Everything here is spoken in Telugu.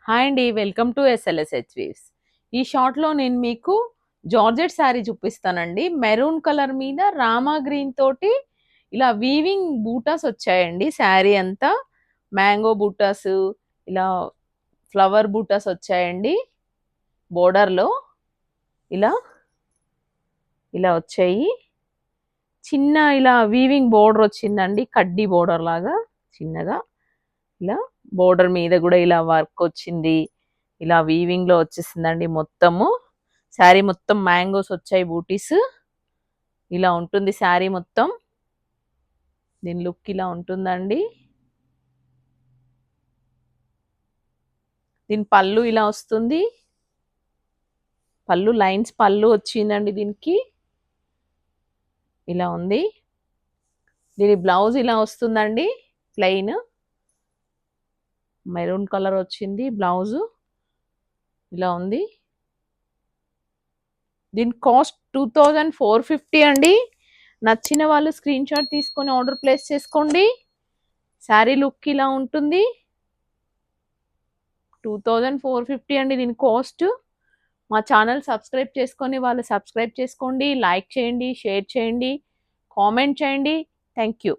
హాయ్ అండి. Welcome to SLSH weaves. ఈ షార్ట్‌లో నేను మీకు జార్జెట్ శారీ చూపిస్తానండి. మెరూన్ కలర్ మీద రామా గ్రీన్ తోటి ఇలా వీవింగ్ బూటాస్ వచ్చాయండి. శారీ అంతా మ్యాంగో బూటాస్, ఇలా ఫ్లవర్ బూటాస్ వచ్చాయండి. బోర్డర్‌లో ఇలా ఇలా వచ్చాయి. చిన్న ఇలా వీవింగ్ బోర్డర్ వచ్చిందండి. కడ్డీ బోర్డర్ లాగా చిన్నగా ఇలా బోర్డర్ మీద కూడా ఇలా వర్క్ వచ్చింది. ఇలా వీవింగ్ లో వచ్చేసిందండి మొత్తము. శారీ మొత్తం మ్యాంగోస్ వచ్చాయి, బూటీస్. ఇలా ఉంటుంది శారీ మొత్తం. దీని లుక్ ఇలా ఉంటుందండి. దీని పళ్ళు ఇలా వస్తుంది. పళ్ళు లైన్స్ పళ్ళు వచ్చిందండి దీనికి. ఇలా ఉంది. దీని బ్లౌజ్ ఇలా వస్తుందండి. ప్లెయిన్ మెరూన్ కలర్ వచ్చింది బ్లౌజు. ఇలా ఉంది. దీని కాస్ట్ 2450 అండి. నచ్చిన వాళ్ళు స్క్రీన్ షాట్ తీసుకొని ఆర్డర్ ప్లేస్ చేసుకోండి. శారీ లుక్ ఇలా ఉంటుంది. 2450 అండి దీని కాస్ట్. మా ఛానల్ సబ్స్క్రైబ్ చేసుకొని వాళ్ళు సబ్స్క్రైబ్ చేసుకోండి. లైక్ చేయండి, షేర్ చేయండి, కామెంట్ చేయండి. Thank you.